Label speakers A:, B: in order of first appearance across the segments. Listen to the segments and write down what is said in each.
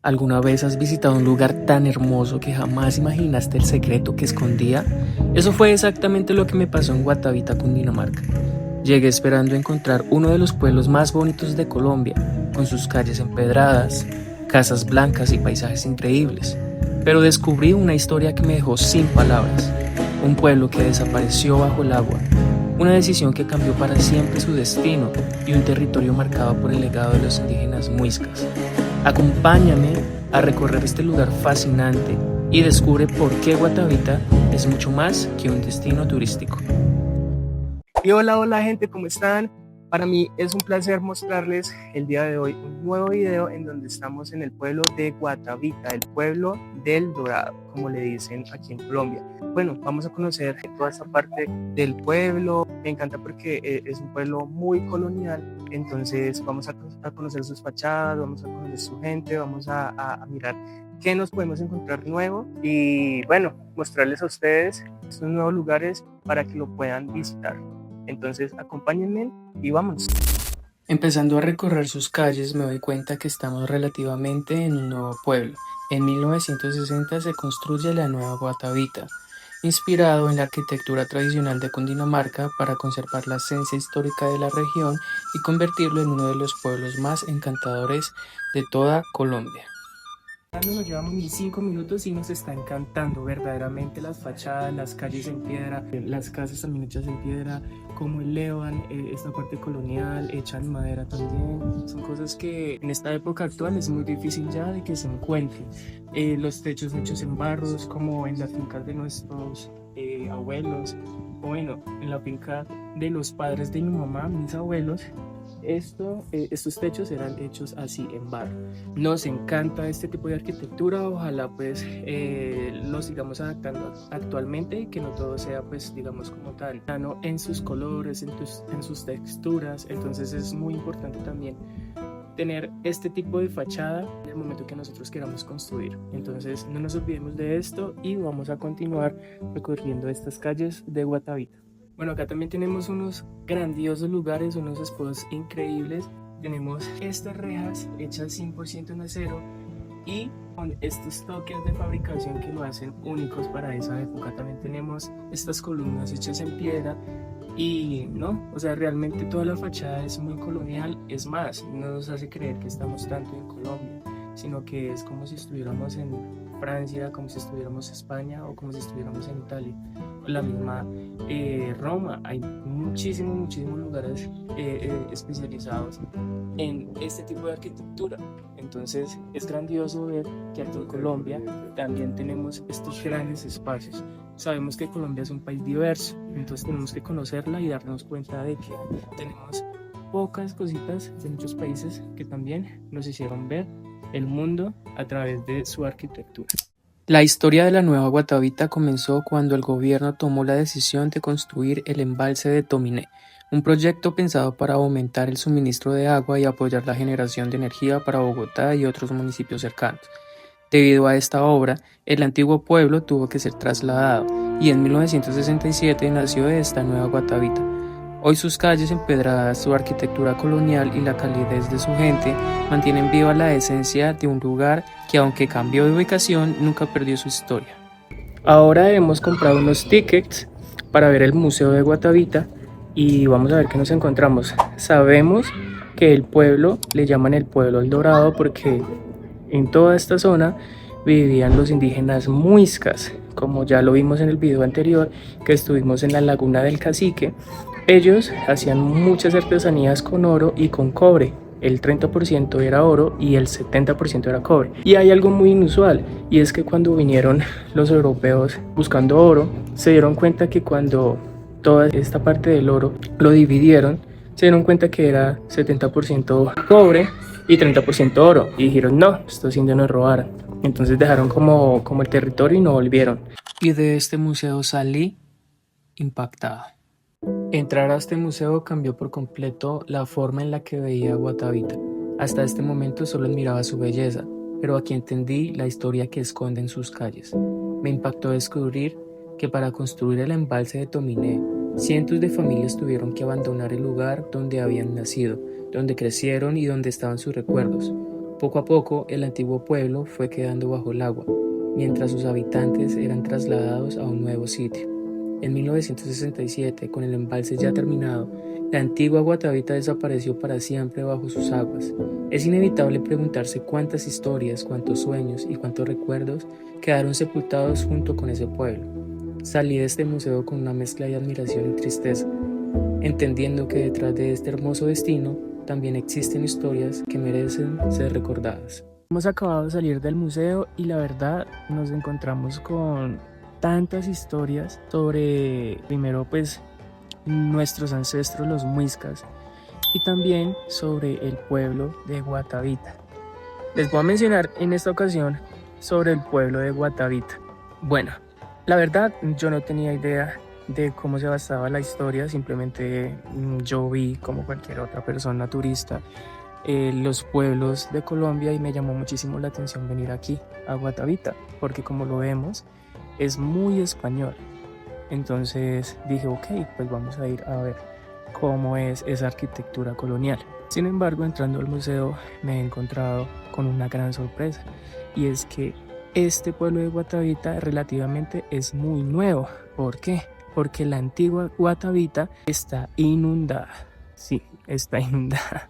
A: ¿Alguna vez has visitado un lugar tan hermoso que jamás imaginaste el secreto que escondía? Eso fue exactamente lo que me pasó en Guatavita, Cundinamarca. Llegué esperando encontrar uno de los pueblos más bonitos de Colombia, con sus calles empedradas, casas blancas y paisajes increíbles. Pero descubrí una historia que me dejó sin palabras. Un pueblo que desapareció bajo el agua. Una decisión que cambió para siempre su destino y un territorio marcado por el legado de los indígenas muiscas. Acompáñame a recorrer este lugar fascinante y descubre por qué Guatavita es mucho más que un destino turístico.
B: Y hola gente, ¿cómo están? Para mí es un placer mostrarles el día de hoy un nuevo video en donde estamos en el pueblo de Guatavita, el pueblo del Dorado, como le dicen aquí en Colombia. Bueno, vamos a conocer toda esta parte del pueblo. Me encanta porque es un pueblo muy colonial, entonces vamos a conocer sus fachadas, vamos a conocer su gente, vamos a mirar qué nos podemos encontrar nuevo y bueno, mostrarles a ustedes estos nuevos lugares para que lo puedan visitar. Entonces acompáñenme y vámonos.
A: Empezando a recorrer sus calles me doy cuenta que estamos relativamente en un nuevo pueblo. En 1960 se construye la nueva Guatavita, inspirado en la arquitectura tradicional de Cundinamarca para conservar la esencia histórica de la región y convertirlo en uno de los pueblos más encantadores de toda Colombia. No nos llevamos ni 5 minutos y nos está encantando verdaderamente las fachadas, las calles en piedra, las casas también hechas en piedra, cómo elevan esta parte colonial, hecha en madera también. Son cosas que en esta época actual es muy difícil ya de que se encuentren. Los techos hechos en barros, como en las fincas de nuestros abuelos, o bueno, en la finca de los padres de mi mamá, mis abuelos. Estos techos eran hechos así en barro. Nos encanta este tipo de arquitectura, ojalá pues lo sigamos adaptando actualmente y que no todo sea pues digamos como tan plano en sus colores, en sus texturas. Entonces es muy importante también tener este tipo de fachada en el momento que nosotros queramos construir. Entonces no nos olvidemos de esto y vamos a continuar recorriendo estas calles de Guatavita. Bueno, acá también tenemos unos grandiosos lugares, unos spots increíbles. Tenemos estas rejas hechas 100% en acero y con estos toques de fabricación que lo hacen únicos para esa época. También tenemos estas columnas hechas en piedra y no, o sea, realmente toda la fachada es muy colonial. Es más, no nos hace creer que estamos tanto en Colombia, sino que es como si estuviéramos en Francia, como si estuviéramos en España o como si estuviéramos en Italia. La misma Roma, hay muchísimos lugares especializados en este tipo de arquitectura. Entonces es grandioso ver que aquí en Colombia también tenemos estos grandes espacios. Sabemos que Colombia es un país diverso, entonces tenemos que conocerla y darnos cuenta de que tenemos pocas cositas de muchos países que también nos hicieron ver el mundo a través de su arquitectura. La historia de la nueva Guatavita comenzó cuando el gobierno tomó la decisión de construir el embalse de Tominé, un proyecto pensado para aumentar el suministro de agua y apoyar la generación de energía para Bogotá y otros municipios cercanos. Debido a esta obra, el antiguo pueblo tuvo que ser trasladado y en 1967 nació esta nueva Guatavita. Hoy sus calles empedradas, su arquitectura colonial y la calidez de su gente mantienen viva la esencia de un lugar que, aunque cambió de ubicación, nunca perdió su historia. Ahora hemos comprado unos tickets para ver el Museo de Guatavita y vamos a ver qué nos encontramos. Sabemos que el pueblo le llaman el pueblo El Dorado porque en toda esta zona vivían los indígenas muiscas, como ya lo vimos en el video anterior que estuvimos en la Laguna del Cacique. Ellos hacían muchas artesanías con oro y con cobre. El 30% era oro y el 70% era cobre. Y hay algo muy inusual, y es que cuando vinieron los europeos buscando oro, se dieron cuenta que cuando toda esta parte del oro lo dividieron, se dieron cuenta que era 70% cobre y 30% oro. Y dijeron, no, estos indios nos robaron. Entonces dejaron como el territorio y no volvieron. Y de este museo salí impactado. Entrar a este museo cambió por completo la forma en la que veía Guatavita. Hasta este momento solo admiraba su belleza, pero aquí entendí la historia que esconde en sus calles. Me impactó descubrir que para construir el embalse de Tominé, cientos de familias tuvieron que abandonar el lugar donde habían nacido, donde crecieron y donde estaban sus recuerdos. Poco a poco, el antiguo pueblo fue quedando bajo el agua, mientras sus habitantes eran trasladados a un nuevo sitio. En 1967, con el embalse ya terminado, la antigua Guatavita desapareció para siempre bajo sus aguas. Es inevitable preguntarse cuántas historias, cuántos sueños y cuántos recuerdos quedaron sepultados junto con ese pueblo. Salí de este museo con una mezcla de admiración y tristeza, entendiendo que detrás de este hermoso destino también existen historias que merecen ser recordadas. Hemos acabado de salir del museo y la verdad nos encontramos con tantas historias sobre, primero pues, nuestros ancestros los muiscas y también sobre el pueblo de Guatavita. Les voy a mencionar en esta ocasión sobre el pueblo de Guatavita. Bueno, la verdad yo no tenía idea de cómo se basaba la historia, simplemente yo vi como cualquier otra persona turista los pueblos de Colombia y me llamó muchísimo la atención venir aquí a Guatavita porque como lo vemos es muy español. Entonces dije ok, pues vamos a ir a ver cómo es esa arquitectura colonial. Sin embargo, entrando al museo me he encontrado con una gran sorpresa y es que este pueblo de Guatavita relativamente es muy nuevo. ¿Por qué? Porque la antigua Guatavita está inundada. Sí, está inundada.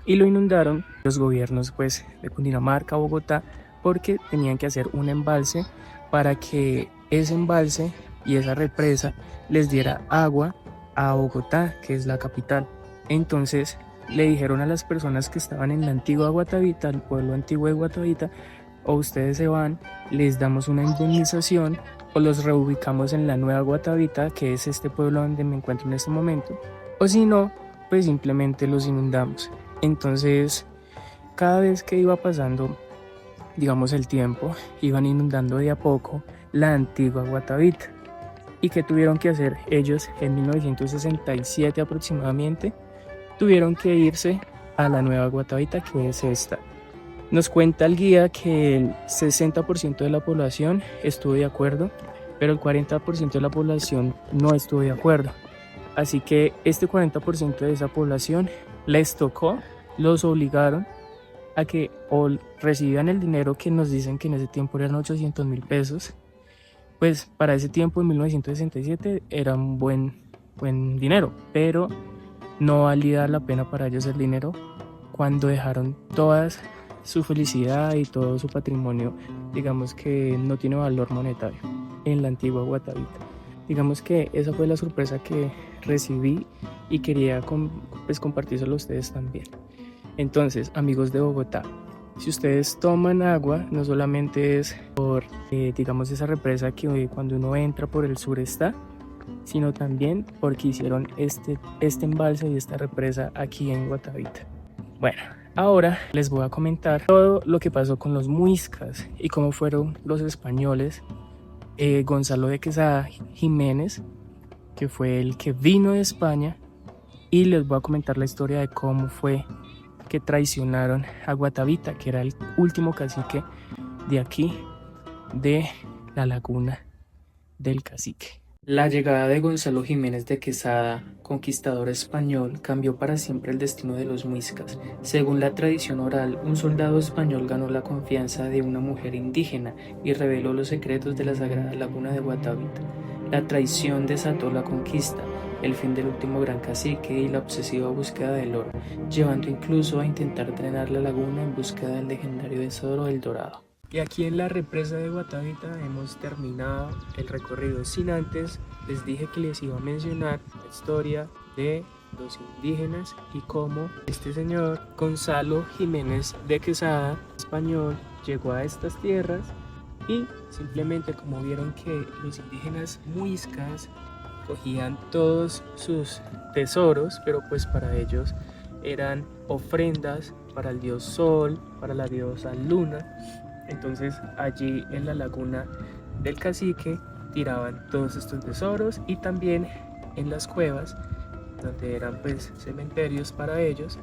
A: Y lo inundaron los gobiernos pues, de Cundinamarca, Bogotá, porque tenían que hacer un embalse para que ese embalse y esa represa les diera agua a Bogotá, que es la capital. Entonces le dijeron a las personas que estaban en la antigua Guatavita, el pueblo antiguo de Guatavita, o ustedes se van, les damos una indemnización o los reubicamos en la nueva Guatavita, que es este pueblo donde me encuentro en este momento, o si no, pues simplemente los inundamos. Entonces, cada vez que iba pasando, digamos el tiempo, iban inundando de a poco la antigua Guatavita. ¿Y qué tuvieron que hacer ellos en 1967 aproximadamente? Tuvieron que irse a la nueva Guatavita, que es esta. Nos cuenta el guía que el 60% de la población estuvo de acuerdo, pero el 40% de la población no estuvo de acuerdo. Así que este 40% de esa población les tocó, los obligaron a que o recibían el dinero que nos dicen que en ese tiempo eran 800.000 pesos. Pues para ese tiempo, en 1967, era un buen dinero, pero no valía la pena para ellos el dinero cuando dejaron todas su felicidad y todo su patrimonio, digamos que no tiene valor monetario, en la antigua Guatavita. Digamos que esa fue la sorpresa que recibí y quería pues, compartírselo a ustedes también. Entonces, amigos de Bogotá, si ustedes toman agua, no solamente es por, digamos, esa represa que cuando uno entra por el sur está, sino también porque hicieron este embalse y esta represa aquí en Guatavita. Bueno, ahora les voy a comentar todo lo que pasó con los muiscas y cómo fueron los españoles. Gonzalo de Quesada Jiménez, que fue el que vino de España, y les voy a comentar la historia de cómo fue que traicionaron a Guatavita, que era el último cacique de aquí, de la laguna del Cacique. La llegada de Gonzalo Jiménez de Quesada, conquistador español, cambió para siempre el destino de los muiscas. Según la tradición oral, un soldado español ganó la confianza de una mujer indígena y reveló los secretos de la sagrada laguna de Guatavita. La traición desató la conquista, el fin del último gran cacique y la obsesiva búsqueda del oro, llevando incluso a intentar drenar la laguna en búsqueda del legendario tesoro del Dorado. Y aquí en la represa de Guatavita hemos terminado el recorrido. Sin antes, les dije que les iba a mencionar la historia de los indígenas y cómo este señor Gonzalo Jiménez de Quesada, español, llegó a estas tierras y simplemente como vieron que los indígenas muiscas cogían todos sus tesoros, pero pues para ellos eran ofrendas para el dios Sol, para la diosa Luna. Entonces allí en la laguna del Cacique tiraban todos estos tesoros y también en las cuevas donde eran pues cementerios para ellos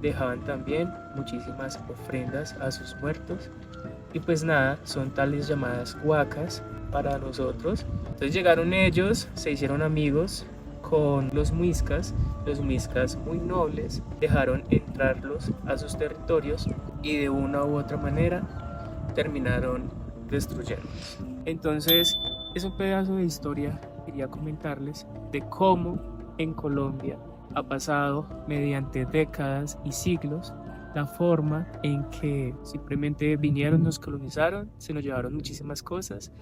A: dejaban también muchísimas ofrendas a sus muertos y pues nada, son tales llamadas huacas para nosotros. Entonces llegaron ellos, se hicieron amigos con los muiscas muy nobles dejaron entrarlos a sus territorios y de una u otra manera terminaron destruyéndolos. Entonces es un pedazo de historia que quería comentarles de cómo en Colombia ha pasado mediante décadas y siglos la forma en que simplemente vinieron, nos colonizaron, se nos llevaron muchísimas cosas.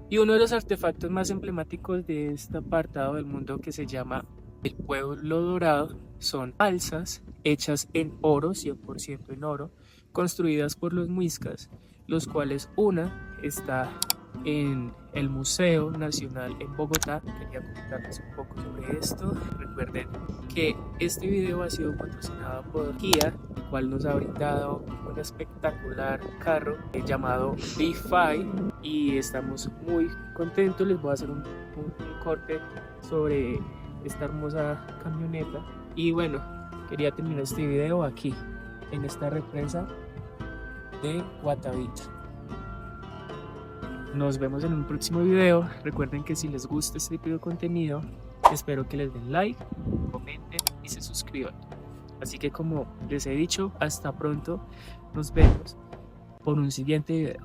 A: Y uno de los artefactos más emblemáticos de este apartado del mundo, que se llama el Pueblo Dorado, son balsas hechas en oro, 100% en oro, construidas por los muiscas, los cuales una está en el Museo Nacional en Bogotá. Quería comentarles un poco sobre esto. Recuerden que este video ha sido patrocinado por Kia, el cual nos ha brindado un espectacular carro llamado B5 y estamos muy contentos. Les voy a hacer un corte sobre esta hermosa camioneta. Y bueno, quería terminar este video aquí en esta represa de Guatavita. Nos vemos en un próximo video. Recuerden que si les gusta este tipo de contenido, espero que les den like, comenten y se suscriban. Así que, como les he dicho, hasta pronto. Nos vemos por un siguiente video.